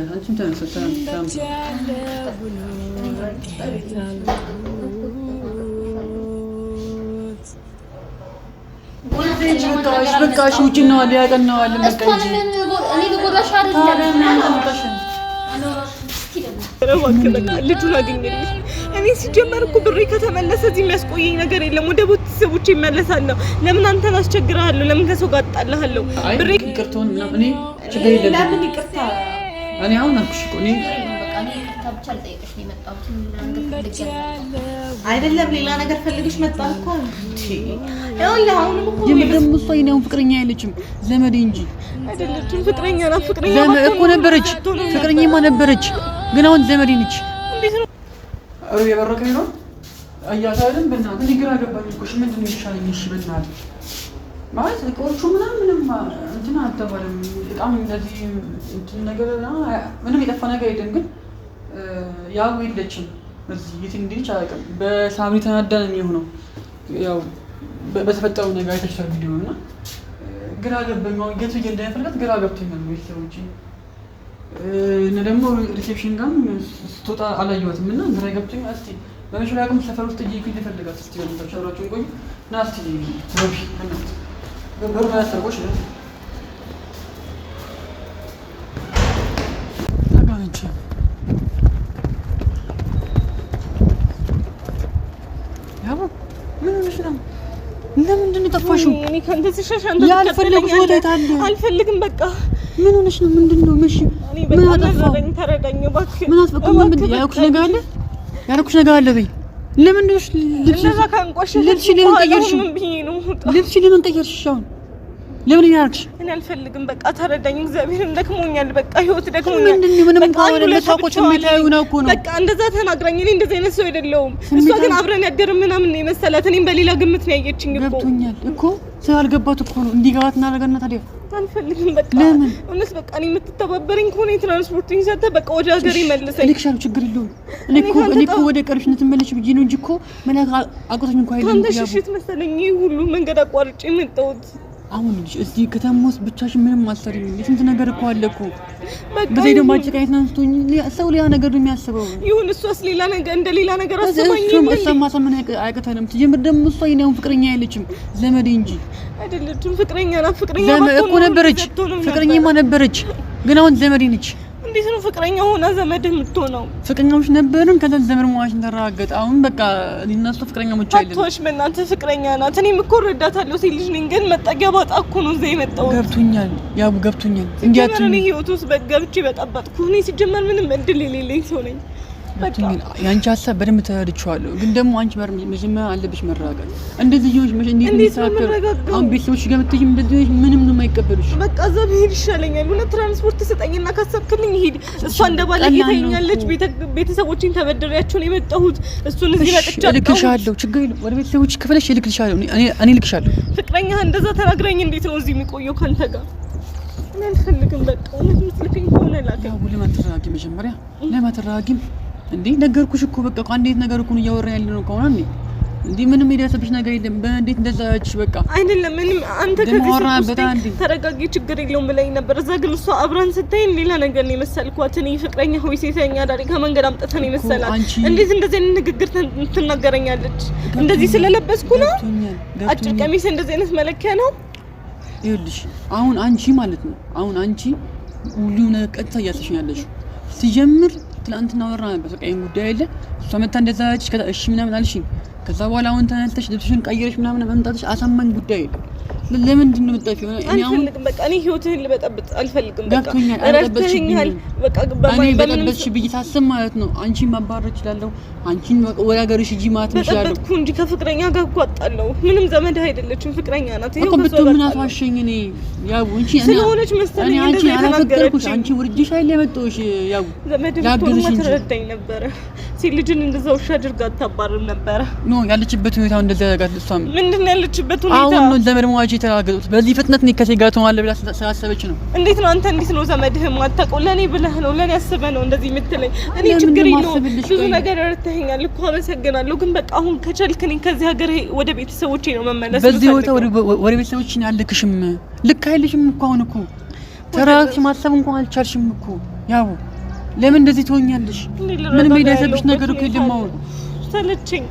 አንቺም ተነስተን በቃሽ ውጪ ነው አለ ያቀናዋል መቀንጂ እኔ ልጎዳሽ አይደለም ልጁን አገኘልኝ። እኔ ሲጀመር እኮ ብሬ ከተመለሰ እዚህ የሚያስቆየኝ ነገር የለም። ወደ ቤተሰቦቼ እመለሳለሁ። ለምን አንተን አስቸግርሃለሁ? ለምን ከሰው ጋር አጣልሃለሁ? ብሬ ይቅርታውን ምናምን እኔ ችግር የለም። ለምን ይቅርታ? እኔ አሁን አልኩሽ እኮ እኔ አይደለም ሌላ ነገር ፈልግሽ መጣህ እኮ የምደም እሷ የኔው ፍቅረኛ አይለችም ዘመዴ እንጂ አይደለችም። ፍቅረኛ ናት። ፍቅረኛ እኮ ነበረች። ፍቅረኛማ ነበረች፣ ግን አሁን ዘመዴ ነች። እንዴት ነው አሩ የበረከኝ ነው አያታልን በእናትህ እኔ ግራ ገባኝ እኮ ምንድን ነው የሚሻለኝ? እሺ በእናትህ ማለት እቃዎቹ ምናምንም እንትን አልተባለም። በጣም እንደዚህ እንትን ነገር ምንም የጠፋ ነገር የለም። ግን ያው የለችም እዚህ የት እንዲልች አላውቅም። በሳምሪ ተናዳ ነው የሚሆነው። ያው በተፈጠረው ነገር አይተሻል ቪዲዮ እና ግራ ገባኝ። አሁን የት ብዬ እንደምፈልጋት ግራ ገብቶኛል። ቤተሰቦቼ እና ደግሞ ሪሴፕሽን ጋርም ስትወጣ አላየኋትም እና ግራ ገብቶኛል። እስኪ በመሸላ አቅም ሰፈር ውስጥ እየሄድኩኝ ልፈልጋት እስኪ በእናትሽ አብራችሁን ቆዩ እና እስኪ ረቢ በእናትህ በሩ ያሰርቆሽ ነው አጋንቺ ያው ምን ሆነሽ ነው? ለምንድን ነው የጠፋሽው? እኔ ካንተ ተሸሽ አንተ ያልፈለግሽ ወዴት አለ? አልፈልግም በቃ ምን ሆነሽ ነው? ምንድነው? እሺ ምን አጠፋው? ተረዳኝ እባክህ። ምን አጥፋው? ምን ያልኩሽ ነገር አለ? ያልኩሽ ነገር አለ በይ። ለምን ነው ልብስ ለዛ ካንቆሽ ልብስ ለምን ቀየርሽ? ልብስ ለምን ቀየርሽ? አሁን ለምን ያርክሽ? እኔ አልፈልግም በቃ ተረዳኝ። እግዚአብሔር እንደክሞኛል። በቃ ህይወት ደክሞኛል። ምንም እንኳን ለታቆች የሚታዩ ነው እኮ ነው። በቃ እንደዛ ተናግራኝ። እኔ እንደዛ አይነት ሰው አይደለሁም። እሷ ግን አብረን ያደርን ምናምን ነው የመሰላት። እኔም በሌላ ግምት ነው ያየችኝ እኮ። ገብቶኛል እኮ ስላልገባት እኮ ነው እንዲገባት እናደርጋና ታዲያ አልፈልግም በቃ ለምን እነሱ በቃ እኔ የምትተባበረኝ ከሆነ የትራንስፖርቲንግ ሰተ በቃ ወደ ሀገሬ መልሰኝ። ልክሻሉ ችግር የለውም። እኔ እኮ ወደ ቀርሽነት መልሽ ብዬ ነው እንጂ እኮ መላክ አቆተኝ እንኳን አይደለም። አንተ ሽሽት መሰለኝ ሁሉ መንገድ አቋርጬ የመጣሁት። አሁን ልጅ እዚህ ከተማ ውስጥ ብቻሽን ምንም አልሰሪም። የስንት ነገር እኮ አለ እኮ በዚህ ደግሞ አንቺ ጋር ተናንስቶኝ ሰው ሌላ ነገር ነው የሚያስበው። ይሁን እሷስ ሌላ ነገር እንደ ሌላ ነገር አስባኝ እሷ ማሰምን አይቀተንም። ትጀምር ደግሞ እሷ የኔው ፍቅረኛ አይለችም ዘመዴ እንጂ አይደለችም። ፍቅረኛ ናት። ፍቅረኛ እኮ ነበረች። ፍቅረኛማ ነበረች፣ ግን አሁን ዘመዴ ነች። እንዴት ነው ፍቅረኛ ሆና ዘመድ የምትሆነው? ፍቅረኛሞች ነበርን፣ ከዛ ዘመድ መሆናችን ተረጋገጠ። አሁን በቃ እነሱ ፍቅረኛሞች አይደለም። አትዋሽ በእናትህ። ፍቅረኛ ናት። እኔም እኮ እረዳታለሁ። ሴት ልጅ ነኝ፣ ግን መጠጊያ ባጣ እኮ ነው እዚህ የመጣሁት። ገብቶኛል፣ ያው ገብቶኛል። እንዴት ነው ህይወት ውስጥ በገብቼ በጠበጥኩ። እኔ ሲጀመር ምንም እድል የሌለኝ ሰው ነኝ። ያንቺ ሀሳብ በደንብ ተረድቼዋለሁ፣ ግን ደግሞ አንቺ መጀመሪያ አለብሽ መረጋጋት። እንደዚህ ይሁን እንዴት አሁን ቤተሰቦች ጋር ብትሄጂም እንደዚህ ምንም ነው የማይቀበሉሽ። በቃ እዛ ብሄድ ይሻለኛል። ሁለት ትራንስፖርት ስጠኝና ካሰብክልኝ ሂድ። እሷ እንደባለጌ ታይኛለች። ቤተሰቦችን ተበድሬያቸው ነው የመጣሁት። እሱን እዚህ መጥቻለሁ። እልክሻለሁ፣ ችግር የለም። ወደ ቤተሰቦች ከፈለሽ እልክሻለሁ። እኔ እልክሻለሁ። ፍቅረኛ እንደዛ ተናግረኝ እንዴት ነው እዚህ የሚቆየው ካንተ ጋር? እኔ አልፈልግም በቃ። እውነት የምትልከኝ ከሆነ ላከኝ። ለምን ተረጋጊ መጀመሪያ። ለምን ተረጋጊም እንዴ? ነገርኩሽ እኮ በቃ አንዴት ነገር እኮ ነው እያወራን ያለ ነው ከሆነ እንዴ ምንም የደረሰብሽ ነገር የለም። በእንዴት እንደዛች በቃ አይደለም። ምንም አንተ ከዚህ ተረጋጊ ችግር የለውም ብለኝ ነበር። እዛ ግን እሷ አብራን ስታይ ሌላ ነገር ነው የመሰልኳት። እኔ ፍቅረኛ ሆይ ሴተኛ ዳሪ ከመንገድ አምጥተን የመሰላት። እንዴት እንደዚህ አይነት ንግግር ትናገረኛለች? እንደዚህ ስለለበስኩ ነው? አጭር ቀሚስ እንደዚህ አይነት መለኪያ ነው? ይኸውልሽ አሁን አንቺ ማለት ነው አንቺ ሁሉም ነገር ቀጥታ እያሰሽኛለሽ ሲጀምር ትላንትና ወራ ነበር በቃ ይሄን ጉዳይ አይደለ እሷ መታ እንደዛች ከዛ እሺ ምናምን አልሽኝ። ከዛ በኋላ አሁን ተነስተሽ ልብስሽን ቀይረሽ ምናምን መምጣትሽ አሳማኝ ጉዳይ አይደለም። ለምንድን ነው የምትጠፊው? እኔ አልፈልግም በቃ እኔ ህይወትህን ልበጠብጥ አልፈልግም። በቃ ረድተኸኛል። በቃ እኔ በጠበጥሽ ብዬ ታስብ ማለት ነው አንቺን ማባረር እችላለሁ። አንቺን ወደ ሀገርሽ ሂጂ ማለት ነው እችላለሁ። በጠበጥኩ እንጂ ከፍቅረኛ ጋር እኮ አጣለሁ። ምንም ዘመድ አይደለችም፣ ፍቅረኛ ናት። ይሄው ከብቶ ምን አትዋሸኝ። እኔ ያው አንቺ ስለሆነች መሰለኝ እንደዛ ተናገረች። አንቺ ወርጅሽ አይደል የመጣሁሽ ያው ዘመድ ብትሆን ማትረዳኝ ነበረ። ሴት ልጅን እንደዛ ውሻ አድርጋ አታባርም ነበረ። ኖ ያለችበት ሁኔታ እንደዛ ያጋጥ እሷም ምንድን ነው ያለችበት ሁኔታ? አሁን ነው ዘመድ መዋጅ የተራገጡት። በዚህ ፍጥነት ነው ከሴት ጋር ትሆናለህ ብላ ስላሰበች ነው። እንዴት ነው አንተ እንዴት ነው ዘመድህም አታውቀው? ለኔ ብለህ ነው ለኔ አስበህ ነው እንደዚህ የምትለኝ? እኔ ችግር የለውም ብዙ ነገር ረድተኸኛል እኮ አመሰግናለሁ። ግን በቃ አሁን ከቻልክ እኔ ከዚህ ሀገር ወደ ቤተሰቦቼ ነው መመለስ። በዚህ ወጣ ወደ ቤተሰቦቼ አልክሽም። ልክ አይልሽም እኮ አሁን እኮ ተራክሽ ማሰብ እንኳን አልቻልሽም እኮ ያው ለምን እንደዚህ ትሆኛለሽ? ምንም የደረሰብሽ ነገር እኮ የለም። አሁን ሰለቸኝ።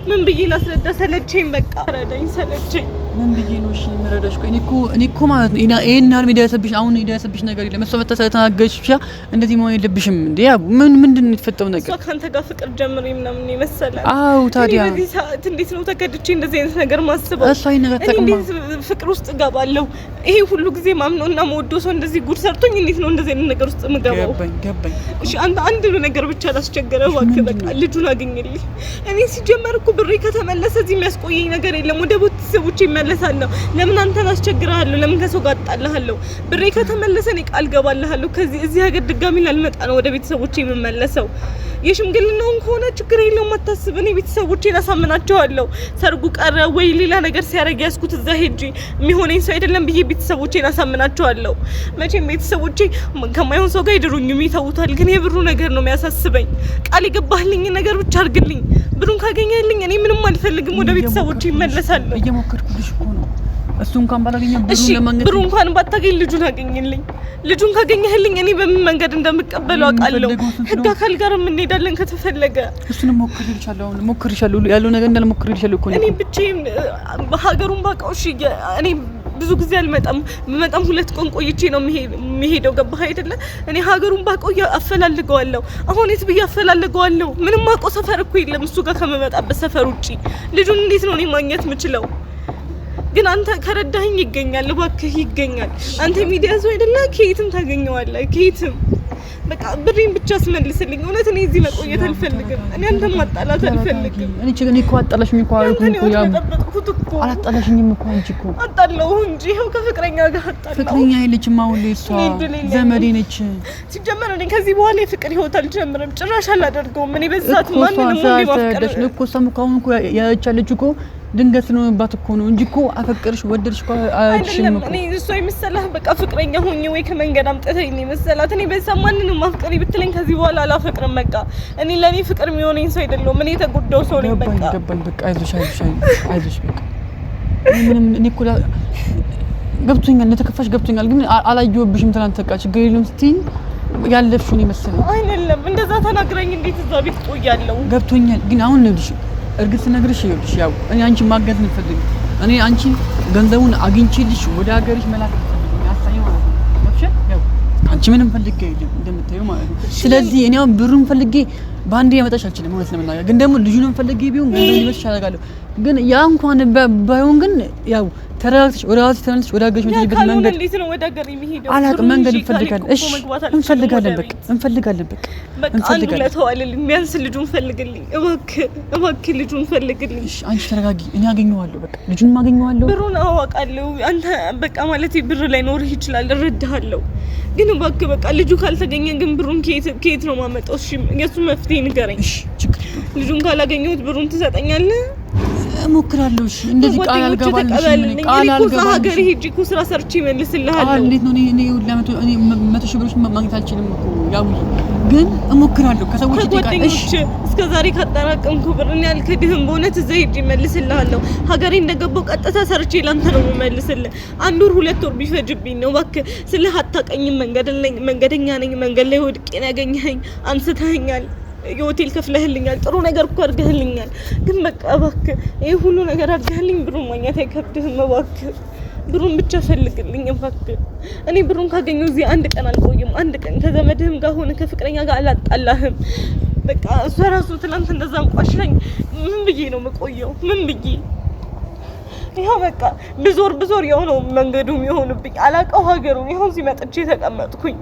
ምን ብዬ ላስረዳ? ሰለቸኝ። በቃ ረዳኝ። ሰለቸኝ። ምን ብዬ ነው እሺ የምረዳሽ? ቆይ እኔ እኮ ማለት ነው ይሄን ያህል የደረሰብሽ አሁን የደረሰብሽ ነገር የለም። እሷ ተናገረች ብቻ እንደዚህ መሆን የለብሽም እንዴ? ያው ምንድን ነው የተፈጠረው ነገር? እሷ ካንተ ጋር ፍቅር ጀምሬ ምናምን ይመስላል። አዎ ታዲያ በዚህ ሰዓት እንዴት ነው ተከድቼ እንደዚህ አይነት ነገር ማስበው? እሷ ይሄን ነገር ተቀማ እንዴት ፍቅር ውስጥ ገባለሁ? ይሄ ሁሉ ጊዜ ማምነውና መወደው ሰው እንደዚህ ጉድ ሰርቶኝ እንዴት ነው እንደዚህ አይነት ነገር ውስጥ የምገባው? ገባኝ። እሺ አንድ ነገር ብቻ ላስቸገረው እባክህ፣ በቃ ልጁን አገኘልኝ። እኔ ሲጀመር እኮ ብሬ ከተመለሰ እዚህ የሚያስቆየኝ ነገር የለም። ወደ ቤተሰቦቼ እመለሳለሁ። ለምን አንተን አስቸግርሃለሁ? ለምን ከሰው ጋር አጣልሃለሁ? ብሬ ከተመለሰ እኔ ቃል ገባልሃለሁ እዚህ ሀገር ድጋሚ ላልመጣ ነው ወደ ቤተሰቦቼ የምመለሰው። የሽምግልናውን ከሆነ ችግር የለውም አታስብ። እኔ ቤተሰቦቼን አሳምናቸዋለሁ። ሰርጉ ቀረ ወይ ሌላ ነገር ሲያደርግ ያስኩት እዛ ሄጄ የሚሆነኝ ሰው አይደለም ብዬ ቤተሰቦቼን አሳምናቸዋለሁ። መቼም ቤተሰቦቼ ከማይሆን ሰው ጋር ይድሩኝም ይተውታል። ግን የብሩ ነገር ነው የሚያሳስበኝ። ቃል የገባህልኝ ነገር ብቻ አድርግልኝ። ብሩን ካገኘህልኝ እኔ ምንም አልፈልግም። ወደ ቤተሰቦቼ ይመለሳለሁ። እየሞከርኩልሽ እኮ ነው። እሱ እንኳን ባላገኘ ብሩ እንኳን ባታገኝ ልጁን አገኘልኝ። ልጁን ካገኘህልኝ እኔ በምን መንገድ እንደምቀበለው አውቃለሁ። ህግ አካል ጋር እንሄዳለን ከተፈለገ። እሱንም ሞክርልሻለሁ ያለው ነገር እንዳልሞክርልሻለሁ እኮ እኔ ብቻዬን ሀገሩን ባውቀው እሺ። እኔ ብዙ ጊዜ አልመጣም። በመጣም 2 ቀን ቆይቼ ነው የሚሄደው። ገባህ አይደለ? እኔ ሀገሩን ባውቀው አፈላልገዋለሁ። አሁን የት ብዬ አፈላልገዋለሁ? ምንም አውቀው ሰፈር እኮ የለም እሱ ጋር ከመመጣበት ሰፈር ውጪ። ልጁን እንዴት ነው እኔ ማግኘት የምችለው? ግን አንተ ከረዳኸኝ ይገኛል። እባክህ ይገኛል። አንተ ሚዲያ ሰው አይደለ? ከየትም ታገኘዋለህ። ከየትም በቃ ብሬን ብቻ አስመልስልኝ። እውነት እኔ እዚህ መቆየት አልፈልግም። እኔ አንተን ማጣላት አልፈልግም። እኔ እኮ አጣላሽኝ እኮ አልኩኝ እኮ አላጣላሽኝም እኮ አንቺ እኮ አጣላሁ እንጂ ይኸው ከፍቅረኛ ጋር አጣላሁ። ፍቅረኛ አይለችም አሁን ላይ እሷ ዘመዴ ነች። ሲጀመር እኔ ከዚህ በኋላ የፍቅር ህይወት አልጀምርም። ጭራሽ አላደርገውም። እኔ በዛት ማንንም ወንድ ማፍቀር እኮ እሷም እኮ አሁን እኮ ያቻለች እኮ ድንገት ስለሆነባት እኮ ነው እንጂ እኮ አፈቀርሽ ወደድሽ እኮ አይችልም እኮ። እኔ እሷ የመሰለህ በቃ ፍቅረኛ ሆኜ ወይ ከመንገድ አምጥተኝ ነው የመሰላት። እኔ በዛ ማንንም ማፍቀሪ ብትለኝ ከዚህ በኋላ አላፈቅርም። በቃ እኔ ለኔ ፍቅር የሚሆነኝ ሰው አይደለም። እኔ የተጎዳው ሰው ነኝ። በቃ ገባኝ። በቃ አይዞሽ በቃ ምንም እኔ እኮ ገብቶኛል፣ እንደተከፋሽ ገብቶኛል። ግን አላየሁብሽም። ትናንት በቃ ችግር የለም ስትይኝ ያለፍሽው ነው የመሰለኝ። አይደለም እንደዛ ተናግረኝ እንዴት እዛ ቤት ቆያለሁ? ገብቶኛል። ግን አሁን ነው እርግጥ ስነግርሽ ይኸውልሽ፣ ያው እኔ አንቺን ማገዝ እንፈልግ እኔ አንቺን ገንዘቡን አግኝቼልሽ ወደ ሀገርሽ መላክ እንፈልግ ያሳየው ማለት ነው። ያው አንቺ ምንም ፈልጌ አይደለም እንደምታየው ማለት ነው። ስለዚህ እኔ አሁን ብሩን ፈልጌ ባንዴ ያመጣሽ አልችልም ማለት ለምናገር። ግን ደግሞ ልጁንም ፈልጌ ቢሆን ገንዘብ ይመስልሽ አደርጋለሁ። ግን ያ እንኳን ባይሆን ግን ያው ተረጋግተሽ ወደ ራስሽ ተመልሰሽ ወደ ሀገርሽ የምትሄጂበት መንገድ እንዴት ነው ወደ ሀገር የሚሄደው? አላውቅም። መንገድ እንፈልጋለን። እሺ እንፈልጋለን። በቃ አንዱ ለተዋለልኝ ቢያንስ ልጁን ፈልግልኝ እባክህ ልጁን ፈልግልኝ። እሺ አንቺ ተረጋጊ። እኔ አገኘዋለሁ። በቃ ልጁን አገኘዋለሁ። ብሩን አዋቃለሁ። አንተ በቃ ማለት ብር ላይ ኖርህ ይችላል፣ እረዳሃለሁ። ግን እባክህ በቃ ልጁ ካልተገኘ ግን ብሩን ከየት ነው ማመጣው? እሺ የሱ መፍትሄ ንገረኝ። እሺ ችግር ልጁን ካላገኘሁት ብሩን ትሰጠኛለህ? እሞክራለሁ። እሺ እንደዚህ ቃል አልገባልሽ። ቃል አልገባልሽ። ሀገር ሄጄ እኮ ስራ ሰርቼ እመልስልሃለሁ። እንዴት ነው እኔ 100,000 ብር ማግኘት አልችልም እኮ ያው ግን እሞክራለሁ። ከሰዎች ከጓደኞች እስከዛሬ ካጠራቀምኩ ብር እኔ አልክድህም። በእውነት እዛ ሄጄ እመልስልሃለሁ። ሀገሬ እንደገባሁ ቀጥታ ሰርቼ ላንተ ነው የምመልስልህ። 1 ወር 2 ወር ቢፈጅብኝ ነው። እባክህ ስልህ አታውቀኝም። መንገደኛ ነኝ። መንገድ ላይ ወድቄ ያገኘኸኝ አንስተኸኛል። የሆቴል ከፍለህልኛል። ጥሩ ነገር እኮ አድርገህልኛል። ግን በቃ እባክህ ይሄ ሁሉ ነገር አድርገህልኝ ብሩን ማግኘት አይከብድህም? እባክህ ብሩን ብቻ ፈልግልኝ እባክህ። እኔ ብሩን ካገኘሁ እዚህ 1 ቀን አልቆይም። 1 ቀን ከዘመድህም ጋር ሆነ ከፍቅረኛ ጋር አላጣላህም። በቃ እሷ ራሱ ትናንት እንደዛ አንቋሽላኝ ምን ብዬ ነው የምቆየው? ምን ብዬ ይኸው በቃ ብዞር ያው ነው መንገዱም የሆንብኝ። አላውቀው ሀገሩን ይኸው እዚህ መጥቼ ተቀመጥኩኝ።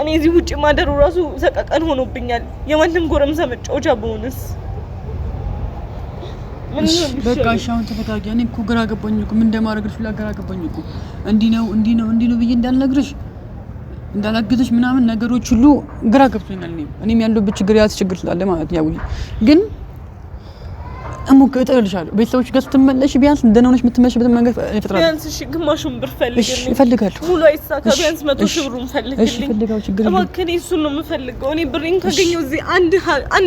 እኔ እዚህ ውጪ ማደሩ ራሱ ሰቀቀን ሆኖብኛል። የማንም ጎረምሳ መጫወቻ በሆነስ በቃ ሻውን ተፈታጊ። እኔ እኮ ግራ ገባኝ እኮ ምን እንደማደርግሽ ሁላ ግራ ገባኝ እኮ። እንዲህ ነው ብዬ እንዳልነግርሽ እንዳላግዝሽ ምናምን ነገሮች ሁሉ ግራ ገብቶኛል። እኔም ያለሁበት ችግር ያዝ ችግር ስላለ ማለት ያው ግን እጠልሻለሁ። ቤተሰቦች ጋር ስትመለሽ ቢያንስ እንደሆነ ሆነሽ የምትመለሽበት መንገድ እፈጥራለሁ። ቢያንስ እሺ ግማሹን ብር ፈልግልኝ። እፈልጋለሁ። ሙሉ አይሳካ ቢያንስ 100,000 ብሩን ፈልግልኝ። እሺ እፈልጋለሁ። ችግር የለም። እባክህ እኔ እሱን ነው የምፈልገው። እኔ ብሬን ካገኘሁ እዚህ አንድ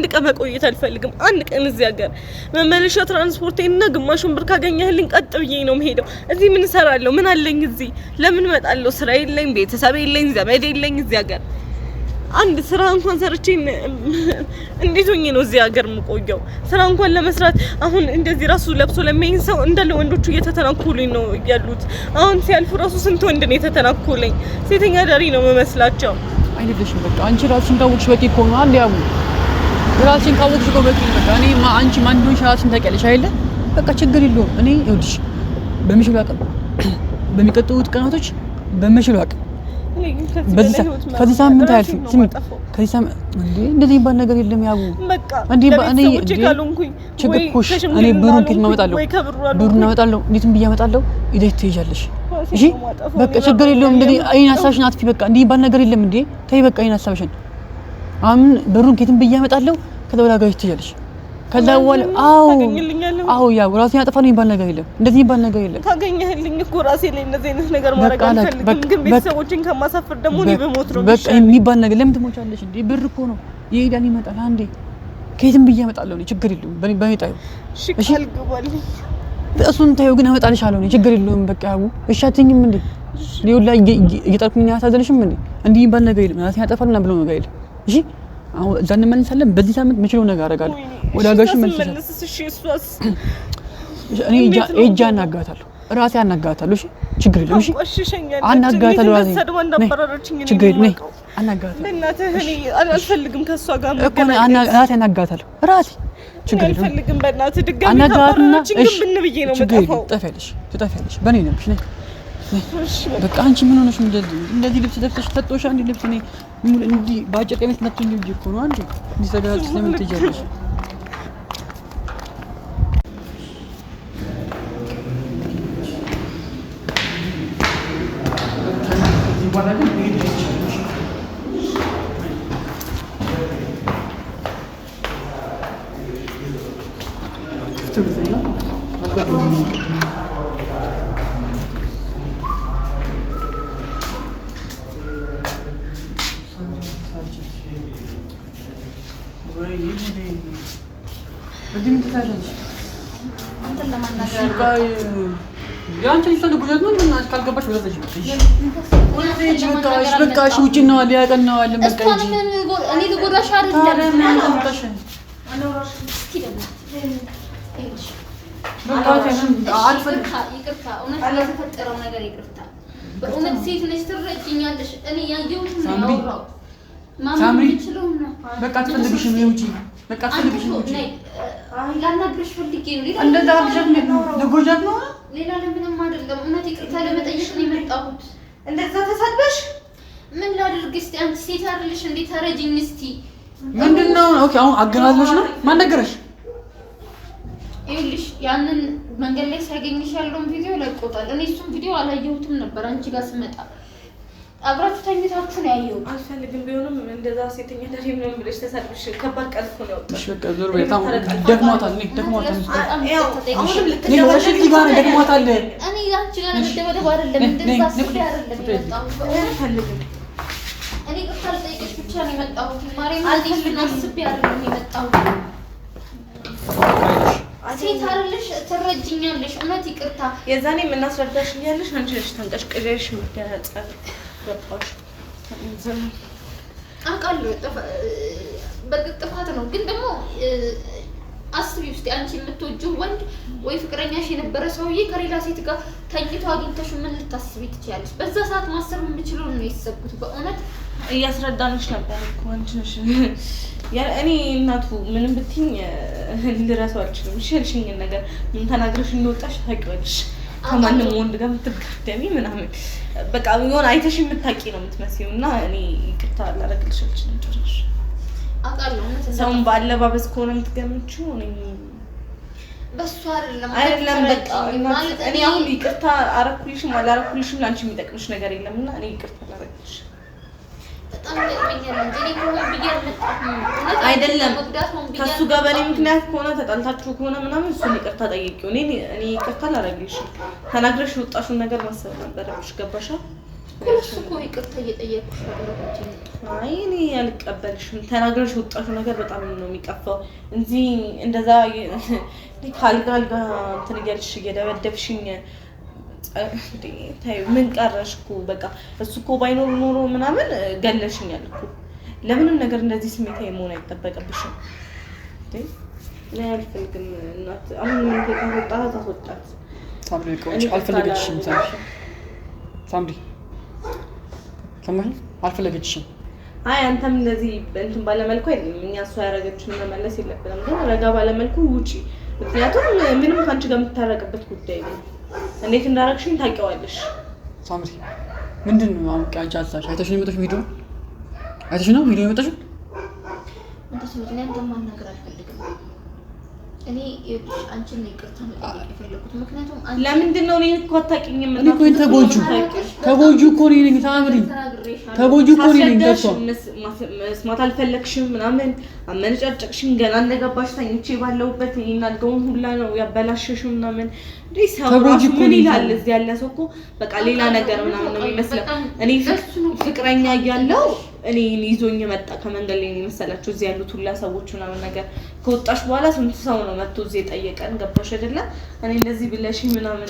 ቀን መቆየት አልፈልግም። 1 ቀን እዚህ ሀገር መመለሻ ትራንስፖርቴና ግማሹን ብር ካገኘህልኝ ቀጥ ብዬ ነው የምሄደው። እዚህ ምን እሰራለሁ? ምን አለኝ እዚህ? ለምን እመጣለሁ? ስራ የለኝ፣ ቤተሰብ የለኝ፣ ዘመድ የለኝ እዚህ ሀገር። አንድ ስራ እንኳን ሰርቼ እንዴት ሆኜ ነው እዚህ ሀገር የምቆየው? ስራ እንኳን ለመስራት አሁን እንደዚህ ራሱ ለብሶ ለሚያይን ሰው እንዳለ ወንዶቹ እየተተናኮሉኝ ነው ያሉት። አሁን ሲያልፉ ራሱ ስንት ወንድ ነው የተተናኮለኝ? ሴተኛ ዳሪ ነው የምመስላቸው። አይደለሽም በቃ አንቺ ራስሽን ካወቅሽ በቂ እኮ ነው። አንዴ ያው ራስሽን ካወቅሽ እኮ በቂ ነው። በቃ እኔ አንቺ ማን እንደሆንሽ ራስሽን ታውቂያለሽ አይደለ? በቃ ችግር የለውም። እኔ ይኸውልሽ በሚችለው አቅም በሚቀጥሉት ቀናቶች በሚችለው አቅም ከዚህ ሳምንት አያልፍም። ስሚ ከዚህ ሳምንት እንደዚህ ባል ነገር የለም። ያው በቃ እኔ ችግርኩሽ እኔ ብሩን ከየት ማመጣለሁ? ብሩን አመጣለሁ። እንዴትም ብዬ አመጣለሁ። ይዘሽ ትይዣለሽ። እሺ በቃ ችግር የለውም። እንደዚህ አይን ሀሳብሽን አጥፊ። በቃ እንዲህ ባል ነገር የለም እንዴ። ተይ በቃ አይን ሀሳብሽን። አሁን ብሩን ከየትም ብዬ አመጣለሁ። ከዛ በኋላ ጋር ትይዣለሽ። ከዛ በኋላ አዎ ያው ራሴን ያጠፋል የሚባል ነገር የለም። እንደዚህ የሚባል ነገር የለም። ካገኘህልኝ እኮ ራሴ ላይ እንደዚህ አይነት ነገር ማድረግ አልፈልግም። ግን ቤተሰቦችን ከማሳፈር ደግሞ እኔ በሞት ነው በቃ የሚባል ነገር ለምን ትሞቻለሽ እንዴ? ብር እኮ ነው ይሄዳል ይመጣል። አንዴ ከየትም ብዬ አመጣለሁ እኔ ችግር የለውም። በሚጣዩ እሺ ካልገባልኝ እሱን ታዩ ግን አመጣልሻለሁ እኔ ችግር የለውም። በቃ ያው እሺ አትይኝም እንዴ? ሊውላ እየጠርኩኝ ያሳዘንሽም እንዴ? እንዲህ የሚባል ነገር የለም። ራሴን ያጠፋልና ብሎ ነገር የለም። እሺ አሁን እዛ እንመለሳለን። በዚህ ሳምንት ምችለው ነገር አደርጋለሁ። ወደ ሀገርሽ መልሰሽ እሺ እሷስ እኔ እጃ አናጋታለሁ ራሴ አናጋታለሁ። እሺ ችግር የለም። እሺ አናጋታለሁ ራሴ ችግር የለም። አናጋታለሁ ለእናትህ እኔ አልፈልግም ከሷ ጋር መገናኘት ራሴ አናጋታለሁ ራሴ ችግር የለም። አልፈልግም በእናትህ ድጋሚ ካባራችን ግን ምን ብዬ ነው የምጠፋው? ትጠፊያለሽ በእኔ ነብሽ ነኝ። በቃ አንቺ ምን ሆነሽ እንደዚህ ልብስ ለብሰሽ ተጦሻ እንዴ? ልብስ እኔ እንዲህ ባጭር ቀሚስ መጥቶኝ እንጂ እኮ ነው አንዴ እንዲህ ተጋጭ ለምን ትይዣለሽ? በቃሽ ውጪ ነው ሊያቀናዋል። በቃ እኔ ልጎዳሽ አይደለም። ይቅርታ እውነት ለተፈጠረው ነገር ይቅርታ። በእውነት ሴት ነሽ ትረጅኛለሽ። እኔ ያየሁት ነው ያወራው ማምን ይችላል ነው። በቃ ትፈልግሽም ይውጪ በቃ ትፈልግሽም ይውጪ። ላናግርሽ ፈልጌ ነው። እንደዛ ብቻት ነው ለጎጃት ነው ሌላ ለምንም አይደለም። እውነት ይቅርታ ለመጠየቅ ነው የመጣሁት። እንደዛ ተሳድበሽ ምን ላድርግ እስቲ? አንቺ ሴት አይደለሽ እንዴ? ተረጅኝ እስቲ። ምንድነው? ኦኬ አሁን አገናዝበሽ ነው ማን ነገረሽ? ይኸውልሽ ያንን መንገድ ላይ ሲያገኝሽ ያለውን ቪዲዮ ለቆታል። እኔ እሱን ቪዲዮ አላየሁትም ነበር። አንቺ ጋር ስመጣ አብራችሁ ተኝታችሁ ነው ያየሁት። አልፈልግም ቢሆንም እንደዛ ሴተኛ ዳሪ ምንም ብለሽ ተሳድብሽ ከባድ ቃል እኮ ነው ያወጣሽ። በቃ ዞር በይ። ደክሟታል። ደክሟታል። አሁንም ልትደውልሽ ጋር ደክሟታል። እኔ አንቺ ጋር ለመደበደብ አይደለም እንደዛ አስቤ አይደለም የመጣሁት። አልፈልግም። እኔ ይቅርታ ልጠይቅሽ ብቻ ነው የመጣሁት። ማርያም አልፈልግም። አስቤ አይደለም የመጣሁት። ሴት አይደለሽ ትረጅኛለሽ። እውነት ይቅርታ። የዛኔ የምናስረዳሽ እያለሽ አንቺ ነሽ ተንቀሽቅሽ ምትገለጸ ገባሽ? አውቃለሁ በጥፋት ነው፣ ግን ደግሞ አስቢ ውስጥ አንቺ የምትወጂው ወንድ ወይ ፍቅረኛሽ የነበረ ሰውዬ ከሌላ ሴት ጋር ተኝቶ አግኝተሽ ምን ልታስቢ ትችያለሽ? በዛ ሰዓት ማሰብ የምችለው ነው የሰብኩት። በእውነት እያስረዳንሽ ነበር እኮ አንቺ ነሽ። እኔ እናቱ ምንም ብትይኝ ልረሳው አልችልም። እሺ ያልሽኝን ነገር ምን ተናግረሽ እንደወጣሽ ታውቂዋለሽ። ከማንም ወንድ ጋር የምትጋደሚ ምናምን በቃ የሆነ አይተሽ የምታውቂ ነው የምትመስዪው። እና እኔ ይቅርታ ላደርግልሽ አልችልም ጭራሽ። አውቃለሁ ሰውን በአለባበስ ከሆነ የምትገምቺው በሱ አይደለም። በቃ እኔ አሁን ይቅርታ አረኩልሽም አላረኩልሽም ለአንቺ የሚጠቅምሽ ነገር የለም። እና እኔ ይቅርታ ላደርግልሽ አይደለም ከሱ ጋር በእኔ ምክንያት ከሆነ ተጣልታችሁ ከሆነ ምናምን እሱን ይቅርታ ጠይቂው። እኔ ይቅርታ አላደርግልሽም። ተናግረሽ የወጣሽውን ነገር ማሰብ ነበረብሽ። ገባሻ? እሱ እኮ ይቅርታ እየጠየቅኩሽ ነው። አይ እኔ አልቀበልሽም። ተናግረሽ የወጣሽው ነገር በጣም ነው የሚቀፋው። እንጂ እንደዛ ካልጋ እንትን እያልሽ እየደበደብሽኝ ምን ቀረሽ እኮ በቃ እሱ እኮ ባይኖር ኖሮ ምናምን ገለሽኛል እኮ። ለምንም ነገር እንደዚህ ስሜታዊ መሆን አይጠበቅብሽም እንዴ እኔ አልፈልግም እናት አሁን ምን ተወጣት ሳምሪ ቆንጆ አልፈለገችሽም ሳምሪ ሰማኝ አልፈለገችሽም አይ አንተም እንደዚህ እንትን ባለመልኩ አይደለም እኛ እሷ ያረጋችሁን መመለስ የለብንም ግን ረጋ ባለመልኩ ውጪ ምክንያቱም ምንም ካንቺ ጋር የምታረቅበት ጉዳይ ነው እንዴት እንዳረግሽኝ ታውቂዋለሽ ሳምሪ ምንድነው አሁን አንቺ አሳሽ አይተሽ ነው የመጣሽው ቪዲዮ አይተሽ ነው ቪዲዮ የመጣሽው እንደዚህ ነው እንዴ ማናገር አልፈልግም እኔ አንቺን ይቅርታ መጠየቅ የፈለኩት ምክንያቱም አንቺ ለምንድን ነው እኔ እኮ አታውቂኝም እኔ እኮ ተጎጁ እኮ ነኝ ሳምሪ ተጎጁ እኮ ነኝ ገባው መስማት አልፈለግሽም ምናምን አመነጫጨቅሽኝ ገና እንደገባሽ ታኝቼ ባለውበት ይናልገውን ሁላ ነው ያበላሸሽው ምናምን እንዴ ሰውራሽ ምን ይላል እዚህ ያለ ሰው እኮ በቃ ሌላ ነገር ምናምን ነው የሚመስለው እኔ ፍቅረኛ እያለው እኔ ይዞኝ መጣ ከመንገድ ላይ ነው መሰላችሁ እዚህ ያሉት ሁላ ሰዎች ምናምን ነገር ከወጣሽ በኋላ ስንት ሰው ነው መጥቶ እዚህ ጠየቀን ገባሽ አይደለ እኔ እንደዚህ ብለሽኝ ምናምን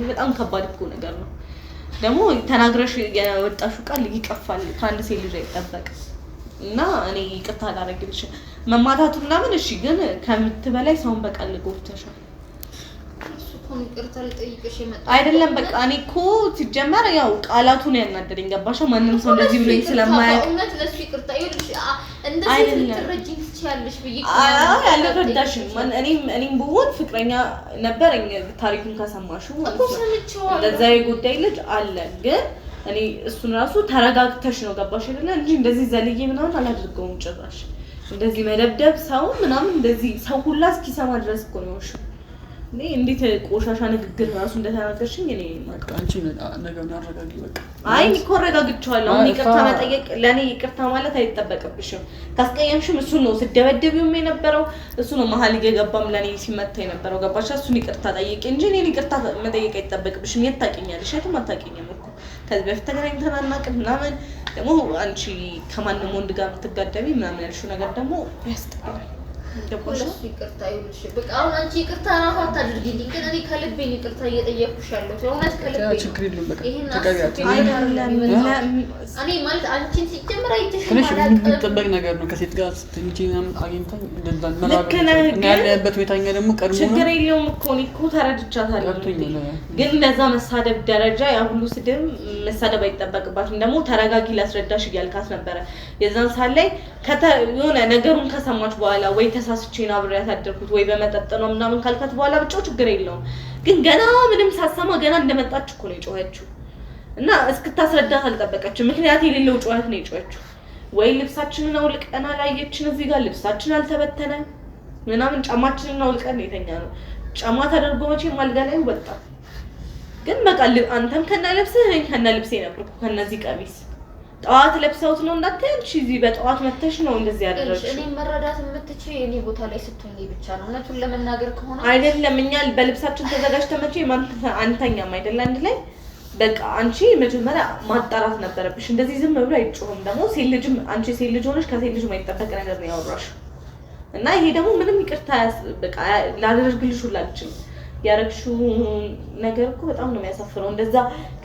በጣም ከባድ እኮ ነገር ነው ደግሞ ተናግረሽ የወጣሹ ቃል ይቀፋል ከአንድ ሴት ልጅ አይጠበቅ እና እኔ ይቅርታ አላረግልሽ መማታቱ ምናምን እሺ ግን ከምትበላይ ሰውን በቃል ልጎተሻል ይቅርታ ልጠይቅሽ የመጣው አይደለም በቃ እኔ እኮ ሲጀመር ያው ቃላቱን ያናደደኝ ገባሽ ማንንም ሰው እንደዚህ ብሎኝ ስለማያውቅ እውነት ለሱ ይቅርታ ይልሽ እንደዚህ ልትረጂኝ ትችያለሽ ብዬ ያልረዳሽም እኔም ብሆን ፍቅረኛ ነበረኝ ታሪኩን ከሰማሽው ማለት ነው እንደዛ የጉዳይ ልጅ አለ ግን እኔ እሱን ራሱ ተረጋግተሽ ነው ገባሽ አይደለ እንጂ እንደዚህ ዘልዬ ምናምን አላደርገውም ጭራሽ እንደዚህ መደብደብ ሰው ምናምን እንደዚህ ሰው ሁላ እስኪሰማ ድረስ እኮ ነው እሺ እኔ እንዴት ቆሻሻ ንግግር ራሱ እንደተናገርሽኝ እኔ በቃ አንቺ ነገር አረጋጊ በቃ አይ እኮ አረጋግቻለሁ አሁን ይቅርታ መጠየቅ ለኔ ይቅርታ ማለት አይጠበቅብሽም ካስቀየምሽም እሱ ነው ስደበደብም የነበረው እሱ ነው መሀል እየገባም ለኔ ሲመታ የነበረው ገባሽ እሱን ይቅርታ ጠይቄ እንጂ እኔ ይቅርታ መጠየቅ አይጠበቅብሽም የት ታውቂኛለሽ የትም አታውቂኝም እኮ ከዚህ በፊት ተገናኝተን አናውቅም ምናምን ደግሞ አንቺ ከማንም ወንድ ጋር የምትጋደሚ ምናምን ያልሽው ነገር ደግሞ ያስጠላል ደቦሽ ይቅርታ ይልሽ በቃ አሁን አንቺ ይቅርታ ራሱ አታድርጊልኝ ግን እኔ ከልቤ ይቅርታ እየጠየቅኩሽ ያለው እውነት ከልቤ ችግር የለም በቃ ተቀበያት እኔ ማለት አንቺን ሲጀምር አይተሽ ማለት የሚጠበቅ ነገር ነው ከሴት ጋር ስትንጪ ምናምን አግኝተን እንደዛን መራገጥ ያለበት ቤታኛ ደግሞ ቀድሞ ችግር የለውም እኮ እኔ እኮ ተረድቻታለሁ ግን ለዛ መሳደብ ደረጃ ያ ሁሉ ስድብ መሳደብ አይጠበቅባትም ደግሞ ተረጋጊ ላስረዳሽ እያልካት ነበረ የዛን ሰዓት ላይ የሆነ ነገሩን ከሰማች በኋላ ወይ ተሳስቼና አብሬያት አደርኩት ወይ በመጠጥ ነው ምናምን ካልካት በኋላ ብቻው ችግር የለውም ግን ገና ምንም ሳሰማ ገና እንደመጣች እኮ ነው የጮኸችው እና እስክታስረዳት አልጠበቀችም ምክንያት የሌለው ጮኸት ነው የጮኸችው ወይ ልብሳችንን አውልቀና ላየችን እዚህ ጋር ልብሳችን አልተበተነ ምናምን ጫማችንን አውልቀን የተኛ ነው ጫማ ተደርጎ መቼም አልጋ ላይ ወጣ ግን በቃ አንተም ከና ልብስህ እኔ ከና ልብሴ ነበርኩ ከነዚህ ቀሚስ ጧት ለብሰውት ነው እንዳትያልሽ እዚህ በጧት መተሽ ነው እንደዚህ ያደረግሽ እኔ መረዳት የምትችይ እኔ ቦታ ላይ ስትሆኚ ብቻ ነው እውነቱን ለመናገር ከሆነ አይደለም እኛ በልብሳችን ተዘጋጅተን መቼ አንተኛም አይደል አንድ ላይ በቃ አንቺ መጀመሪያ ማጣራት ነበረብሽ እንደዚህ ዝም ብሎ አይጮህም ደግሞ ሴት ልጅም አንቺ ሴት ልጅ ሆነሽ ከሴት ልጅ የማይጠበቅ ነገር ነው ያወራሽ እና ይሄ ደግሞ ምንም ይቅርታ በቃ ላደርግልሽ ሁሉ አልችልም ያረግሽው ነገር እኮ በጣም ነው የሚያሳፍረው እንደዛ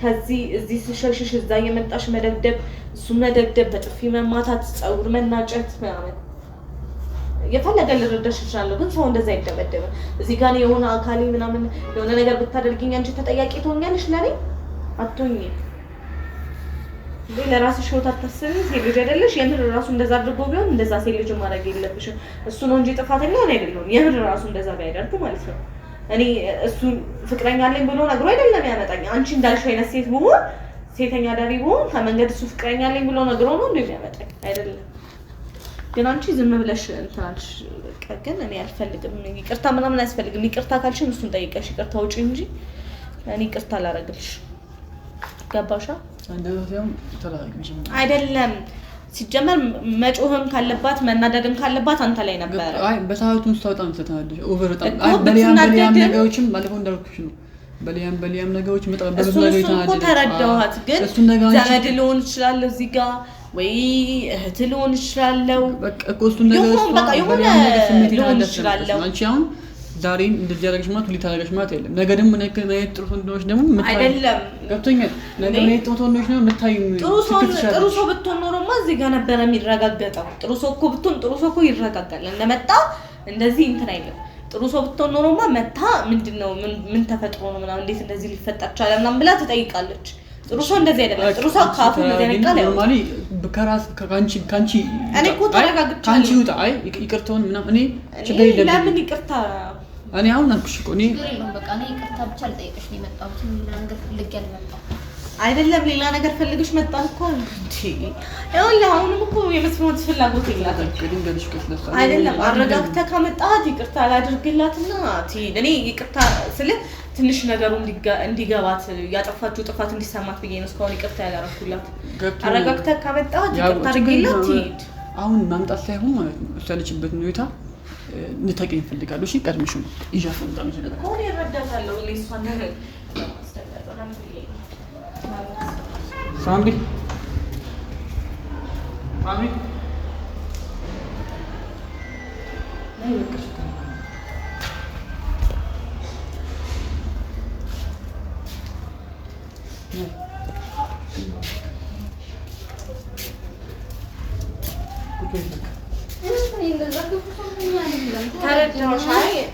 ከዚህ እዚህ ሲሸሽሽ እዛ የመጣሽ መደብደብ እሱ መደብደብ በጥፊ መማታት ጸጉር መናጨት ምናምን የፈለገ ልረዳሽ ይችላል ግን ሰው እንደዛ አይደበደብም እዚህ ጋር የሆነ አካሊ ምናምን የሆነ ነገር ብታደርጊኝ አንቺ ተጠያቂ ትሆኛለሽ ለኔ አትሆኚ ለራስሽ ህይወት አታስቢ ሴት ልጅ አይደለሽ የምር ራሱ እንደዛ አድርጎ ቢሆን እንደዛ ሴት ልጅ ማድረግ የለብሽም እሱ ነው እንጂ ጥፋተኛ ነው አይደለም የምር ራሱ እንደዛ ቢያደርግ ማለት ነው እኔ እሱ ፍቅረኛ አለኝ ብሎ ነግሮ አይደለም ያመጣኝ አንቺ እንዳልሽው አይነት ሴት ብሆን ሴተኛ ዳሪ ብሆን ከመንገድ እሱ ፍቅረኛ አለኝ ብሎ ነግሮ ነው እንደሚያመጣኝ አይደለም ግን አንቺ ዝም ብለሽ እንታልሽ ግን እኔ አልፈልግም ይቅርታ ምናምን አያስፈልግም ይቅርታ ካልሽም እሱን ጠይቀሽ ይቅርታ ውጪ እንጂ እኔ ይቅርታ አላረግልሽ ገባሻ እንደዚያም ተላልኩኝ አይደለም ሲጀመር መጮህም ካለባት መናደድም ካለባት አንተ ላይ ነበር አይ በሰዓቱ በጣም ተታደሽ ኦቨር በጣም በሊያም ነገሮችም ባለፈው እንዳልኩሽ ነው በሊያም ነገሮች መጣ በብዙ ነገር ተናደደ ተረዳኋት ግን ዘመድ ሊሆን ይችላል እዚህ ጋር ወይ እህት ሊሆን ይችላል በቃ እኮ እሱን ነገር በቃ የሆነ ሊሆን ይችላል አንቺ አሁን ዛሬም እንደዚህ ያደረገሽ ማለት ሁሌ ታደረገሽ ማለት አይደለም። ነገ ደግሞ ነገ ጥሩ ወንዶች ደግሞ አይደለም ገብቶኛል። ነገ ጥሩ ወንዶች ነው የምታዩ። ጥሩ ሰው ብትሆን ኖሮማ እዚህ ጋር ነበር የሚረጋገጠው። ጥሩ ሰው እኮ ብትሆን ጥሩ ሰው እኮ ይረጋጋል። እንደመጣ እንደዚህ እንትን አይደለም። ጥሩ ሰው ብትሆን ኖሮማ መታ ምንድነው ምን ተፈጥሮ ነው ምናምን እንዴት እንደዚህ ሊፈጠር ቻለ ምናምን ብላ ትጠይቃለች። ጥሩ ሰው እንደዚህ አይደለም። ጥሩ ሰው ካፉ እንደዚህ ነቃለ ያው ኖርማሊ ከራስ ካንቺ እኔ እኮ ተረጋግቻለሁ። ካንቺ ይውጣ። አይ ይቅርታውን ምናምን እኔ ችግር የለም። ለምን ይቅርታ እኔ አሁን አልኩሽ እኮ እኔ በቃ እኔ ይቅርታ ብቻ ልጠይቅሽ ነው የመጣሁት። ሌላ ነገር ፈልጌ አልመጣሁም። አይደለም ሌላ ነገር ፈልግሽ መጣሁ እኮ እንዴ ያው አሁንም እኮ የመስማት ፍላጎት የላትም። አይደለም አረጋግተህ ካመጣት ይቅርታ አላደርግላትና ትሄድ። እኔ ይቅርታ ስለ ትንሽ ነገሩ እንዲገባት ያጠፋችው ጥፋት እንዲሰማት ብዬ ነው እስካሁን ይቅርታ ያላረኩላት። አረጋግተህ ካመጣት ይቅርታ አድርግላት ትሄድ። አሁን ማምጣት ሳይሆን ማለት ነው እሷ ያለችበት ሁኔታ እንድታውቂኝ እፈልጋለሁ። እሺ ቀድመሽ ነው ይዣት ነው ታምሽ ነገር ኮን ይረዳታለሁ። ለሷን ነገር ሳምሪ ነይ ወቅሽ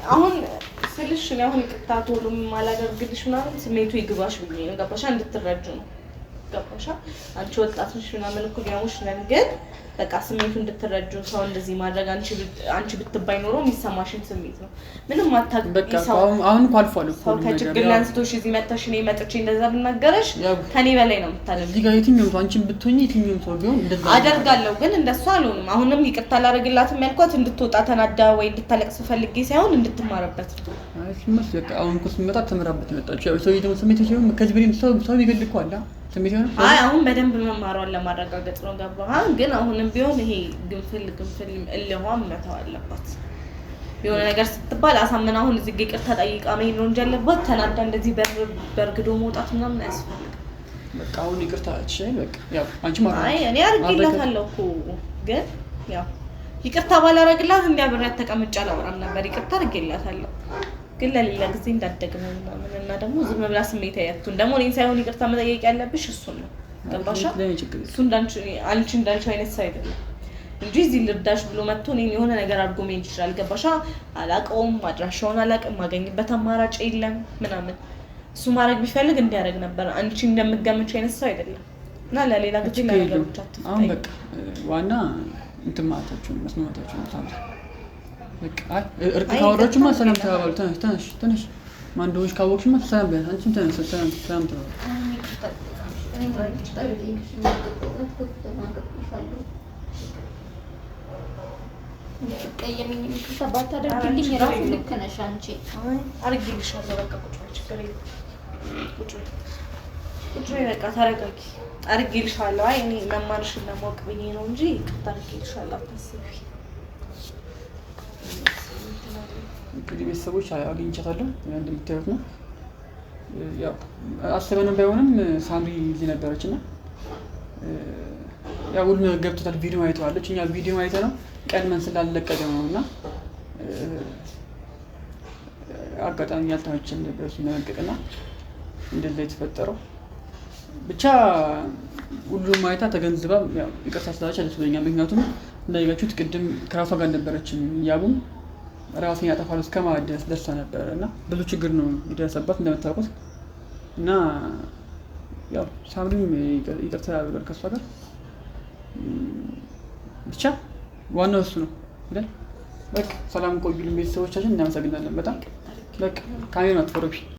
አሁን ስልሽ ነው አሁን ይቅርታ ቶሎ ማላደርግልሽ ምናምን ስሜቱ ይግባሽ ብዬ ነው። ገባሻ? እንድትረጁ ነው። ገባሻ? አንቺ ወጣት ነሽ ምናምን እኮ ያሙሽ ነገር በቃ ስሜቱ እንድትረጁ ሰው እንደዚህ ማድረግ አንቺ ብትባይ ኖሮ የሚሰማሽን ስሜት ነው። ምንም አታውቂ በቃ አሁን እኮ አልፏል እኮ ሰው ከችግር አንስቶሽ እዚህ መጣሽ እኔ መጥቼ እንደዛ ብናገረሽ ከኔ በላይ ነው የምታደርጊው። እዚህ ጋር የትኛውም ሰው አንቺን ብትሆኚ የትኛውም ሰው ቢሆን እንደዛ አደርጋለሁ፣ ግን እንደሱ አልሆንም። አሁንም ይቅርታ ላደርግላትም ያልኳት እንድትወጣ ተናዳ ወይ እንድታለቅስ ፈልጌ ሳይሆን እንድትማርበት ነው። አይ ሲመስ በቃ አሁን እኮ ስመጣ ተመራበት መጣች። ያው ሰው ይደም ስሜት ሲሆን ከዚህ በላይ ሰው ይገልጥ እኮ አለ ስሜት ይሆን። አይ አሁን በደንብ መማሯን ለማረጋገጥ ነው። ገባህ? ግን አሁንም ቢሆን ይሄ ግንፍል እልኋም መተው አለባት። የሆነ ነገር ስትባል አሳመን አሁን እዚህ ይቅርታ ጠይቃ መሄድ ነው እንጂ ያለባት ተናዳ እንደዚህ በርግዶ መውጣት ምናምን አያስፈልግም። በቃ አሁን ይቅርታ እሺ በቃ ያው አንቺ ማለት አይ እኔ አድርጌላታለሁ እኮ ግን ያው ይቅርታ ባላረግላት እንዲያብራት ተቀምጫ አላወራም ነበር። ይቅርታ አድርጌላታለሁ ግን ለሌላ ጊዜ እንዳትደግመው ምናምን እና ደግሞ ዝም ብላ ስሜት ያያቱን ደግሞ እኔን ሳይሆን ይቅርታ መጠየቅ ያለብሽ እሱን ነው። ገባሻ? እሱ አንቺ እንዳልሽው አይነት ሰው አይደለም እንጂ እዚህ ልርዳሽ ብሎ መጥቶ እኔን የሆነ ነገር አድርጎ መሄድ ይችላል። ገባሻ? አላውቀውም፣ አድራሻውን አላውቅም፣ ማገኝበት አማራጭ የለም ምናምን። እሱ ማድረግ ቢፈልግ እንዲያደርግ ነበር። አንቺ እንደምትገምጪው አይነት ሰው አይደለም እና ለሌላ ጊዜ ነገሮች አትፍጠሪ። አሁን በቃ ዋና እንትን ማለታችሁ መስማታችሁ ነው ታዲያ በቃ እርቅ ካወራችሁማ ሰላም ተባባሉ። ተነሽ ማን እንደሆነሽ ካወቅሽማ ሰላም በይ። አንቺም ተነሽ ሰላም ተባባሉ። ቀየመኝ ይቅርታ ባታደርግልኝ ራሱ ልክ ነሽ አንቺ። አድርጌልሻለሁ በቃ ቁጭ በይ፣ ችግር የለም ቁጭ በይ በቃ ተረጋጊ። አድርጌልሻለሁ። አይ እኔ መማርሽን ለማወቅ ብዬ ነው እንጂ ይቅርታ አድርጌልሻለሁ፣ አታስቢ። እንግዲህ ቤተሰቦች አግኝቻታለሁ እንደምታዩት ነው። ያው አስበንም ባይሆንም ሳምሪ እዚህ ነበረችና ያው ሁሉ ገብቶታል። ቪዲዮ አይተዋለች። እኛ ቪዲዮ አይተነው ቀድመን ስላለቀቀ ነውና አጋጣሚ ያልተመቸን ነበር ሲነቀቅና እንደዛ የተፈጠረው። ብቻ ሁሉም አይታ ተገንዝባ ያው ይቅርታ ስላቻ ደስ ብሎኛል። ምክንያቱም እንዳያችሁት ቅድም ከራሷ ጋር ነበረችን ያቡም ራሴን ያጠፋሉ እስከማለት ድረስ ደርሳ ነበር እና ብዙ ችግር ነው የደረሰባት እንደምታውቁት። እና ያው ሳምሪም ይቅርታ ብሏል ከሷ ጋር። ብቻ ዋናው እሱ ነው። በቃ ሰላም ቆዩልን ቤተሰቦቻችን፣ እናመሰግናለን በጣም። በቃ ካሜራ አትፈረቢ።